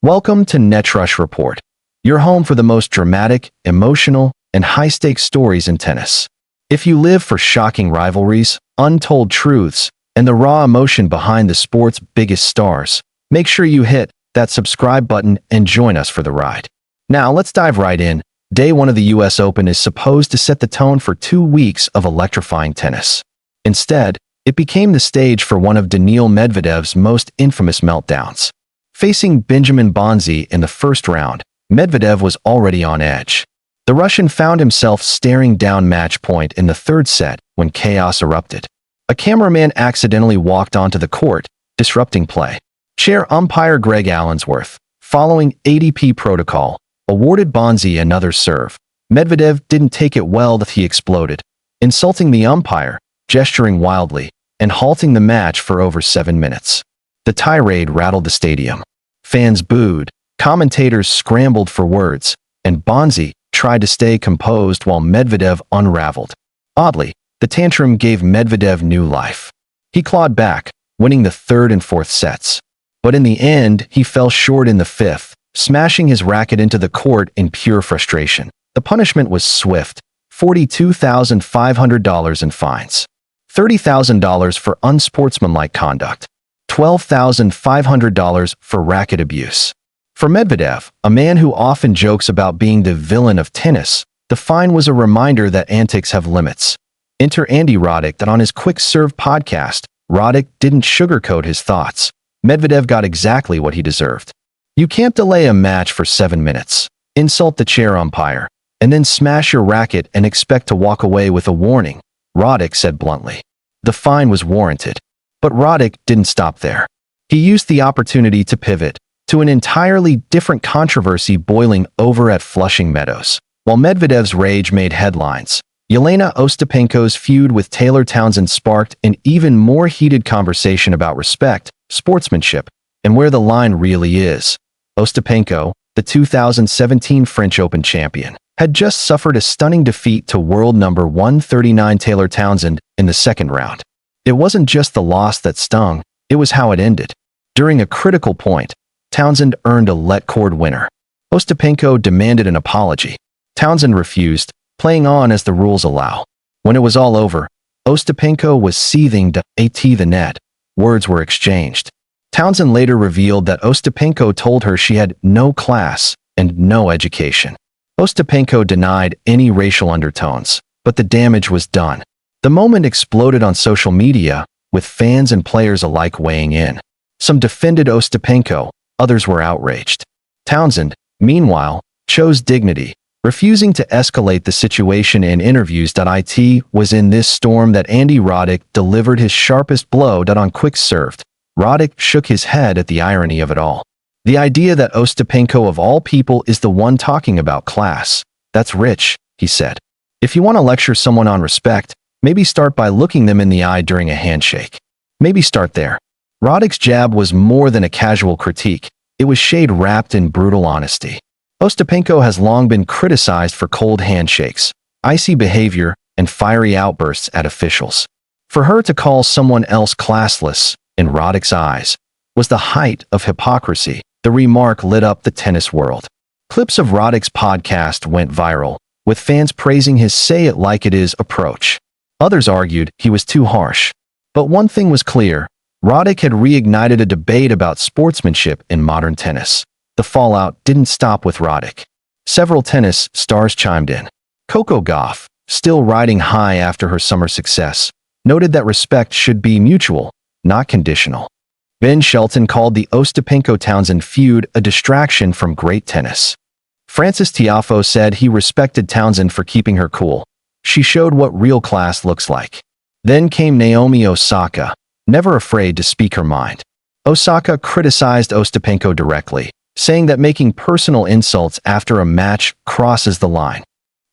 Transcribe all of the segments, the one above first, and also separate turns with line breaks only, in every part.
Welcome to Netrush Report, your home for the most dramatic, emotional, and high-stakes stories in tennis. If you live for shocking rivalries, untold truths, and the raw emotion behind the sport's biggest stars, make sure you hit that subscribe button and join us for the ride. Now, let's dive right in. Day 1 of the US Open is supposed to set the tone for 2 weeks of electrifying tennis. Instead, it became the stage for one of Daniil Medvedev's most infamous meltdowns. Facing Benjamin Bonzi in the first round, Medvedev was already on edge. The Russian found himself staring down match point in the third set when chaos erupted. A cameraman accidentally walked onto the court, disrupting play. Chair umpire Greg Allensworth, following ADP protocol, awarded Bonzi another serve. Medvedev didn't take it well that he exploded, insulting the umpire, gesturing wildly, and halting the match for over 7 minutes. The tirade rattled the stadium. Fans booed, commentators scrambled for words, and Bonzi tried to stay composed while Medvedev unraveled. Oddly, the tantrum gave Medvedev new life. He clawed back, winning the third and fourth sets. But in the end, he fell short in the fifth, smashing his racket into the court in pure frustration. The punishment was swift: $42,500 in fines, $30,000 for unsportsmanlike conduct, $12,500 for racket abuse. For Medvedev, a man who often jokes about being the villain of tennis, the fine was a reminder that antics have limits. Enter Andy Roddick. That on his Quick Serve podcast, Roddick didn't sugarcoat his thoughts. Medvedev got exactly what he deserved. You can't delay a match for 7 minutes, insult the chair umpire, and then smash your racket and expect to walk away with a warning, Roddick said bluntly. The fine was warranted. But Roddick didn't stop there. He used the opportunity to pivot to an entirely different controversy boiling over at Flushing Meadows. While Medvedev's rage made headlines, Jelena Ostapenko's feud with Taylor Townsend sparked an even more heated conversation about respect, sportsmanship, and where the line really is. Ostapenko, the 2017 French Open champion, had just suffered a stunning defeat to world number 139 Taylor Townsend in the second round. It wasn't just the loss that stung, it was how it ended. During a critical point, Townsend earned a let-cord winner. Ostapenko demanded an apology. Townsend refused, playing on as the rules allow. When it was all over, Ostapenko was seething at the net. Words were exchanged. Townsend later revealed that Ostapenko told her she had no class and no education. Ostapenko denied any racial undertones, but the damage was done. The moment exploded on social media, with fans and players alike weighing in. Some defended Ostapenko, others were outraged. Townsend, meanwhile, chose dignity, refusing to escalate the situation in interviews. It was in this storm that Andy Roddick delivered his sharpest blow. On Quick Served, Roddick shook his head at the irony of it all. The idea that Ostapenko of all people is the one talking about class, that's rich, he said. If you want to lecture someone on respect, maybe start by looking them in the eye during a handshake. Maybe start there. Roddick's jab was more than a casual critique. It was shade wrapped in brutal honesty. Ostapenko has long been criticized for cold handshakes, icy behavior, and fiery outbursts at officials. For her to call someone else classless, in Roddick's eyes, was the height of hypocrisy. The remark lit up the tennis world. Clips of Roddick's podcast went viral, with fans praising his say-it-like-it-is approach. Others argued he was too harsh. But one thing was clear: Roddick had reignited a debate about sportsmanship in modern tennis. The fallout didn't stop with Roddick. Several tennis stars chimed in. Coco Gauff, still riding high after her summer success, noted that respect should be mutual, not conditional. Ben Shelton called the Ostapenko-Townsend feud a distraction from great tennis. Francis Tiafoe said he respected Townsend for keeping her cool. She showed what real class looks like. Then came Naomi Osaka, never afraid to speak her mind. Osaka criticized Ostapenko directly, saying that making personal insults after a match crosses the line.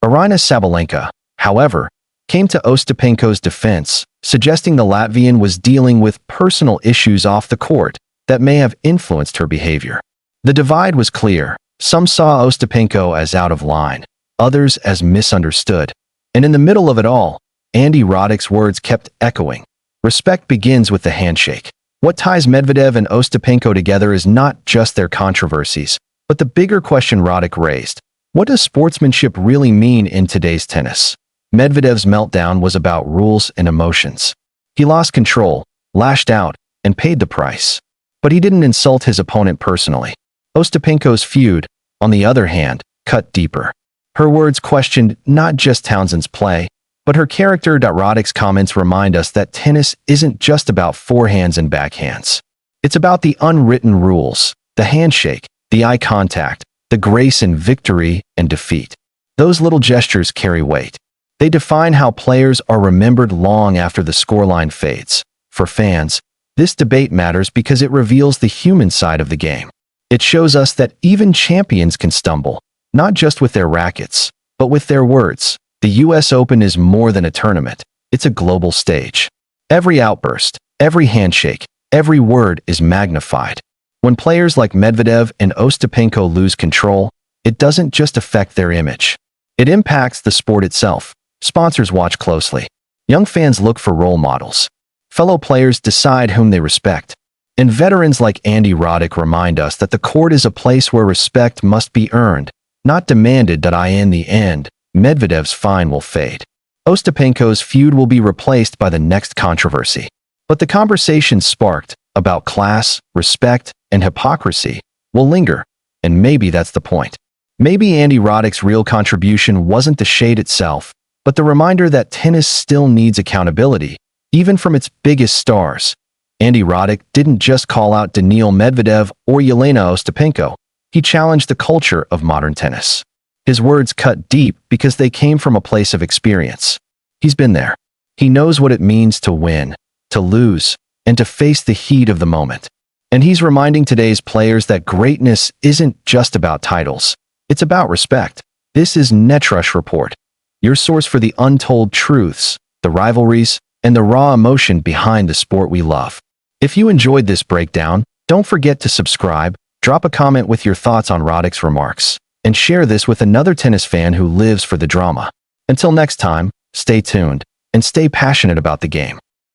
Aryna Sabalenka, however, came to Ostapenko's defense, suggesting the Latvian was dealing with personal issues off the court that may have influenced her behavior. The divide was clear. Some saw Ostapenko as out of line, others as misunderstood. And in the middle of it all, Andy Roddick's words kept echoing. Respect begins with the handshake. What ties Medvedev and Ostapenko together is not just their controversies, but the bigger question Roddick raised. What does sportsmanship really mean in today's tennis? Medvedev's meltdown was about rules and emotions. He lost control, lashed out, and paid the price. But he didn't insult his opponent personally. Ostapenko's feud, on the other hand, cut deeper. Her words questioned not just Townsend's play, but her character. Roddick's comments remind us that tennis isn't just about forehands and backhands. It's about the unwritten rules, the handshake, the eye contact, the grace in victory and defeat. Those little gestures carry weight. They define how players are remembered long after the scoreline fades. For fans, this debate matters because it reveals the human side of the game. It shows us that even champions can stumble, not just with their rackets, but with their words. The US Open is more than a tournament. It's a global stage. Every outburst, every handshake, every word is magnified. When players like Medvedev and Ostapenko lose control, it doesn't just affect their image. It impacts the sport itself. Sponsors watch closely. Young fans look for role models. Fellow players decide whom they respect. And veterans like Roddick remind us that the court is a place where respect must be earned, not demanded. In the end, Medvedev's fine will fade. Ostapenko's feud will be replaced by the next controversy. But the conversation sparked about class, respect, and hypocrisy will linger, and maybe that's the point. Maybe Roddick's real contribution wasn't the shade itself, but the reminder that tennis still needs accountability, even from its biggest stars. Roddick didn't just call out Daniil Medvedev or Jelena Ostapenko. He challenged the culture of modern tennis. His words cut deep because they came from a place of experience. He's been there. He knows what it means to win, to lose, and to face the heat of the moment. And he's reminding today's players that greatness isn't just about titles. It's about respect. This is Netrush Report, your source for the untold truths, the rivalries, and the raw emotion behind the sport we love. If you enjoyed this breakdown, don't forget to subscribe, drop a comment with your thoughts on Roddick's remarks, and share this with another tennis fan who lives for the drama. Until next time, stay tuned and stay passionate about the game.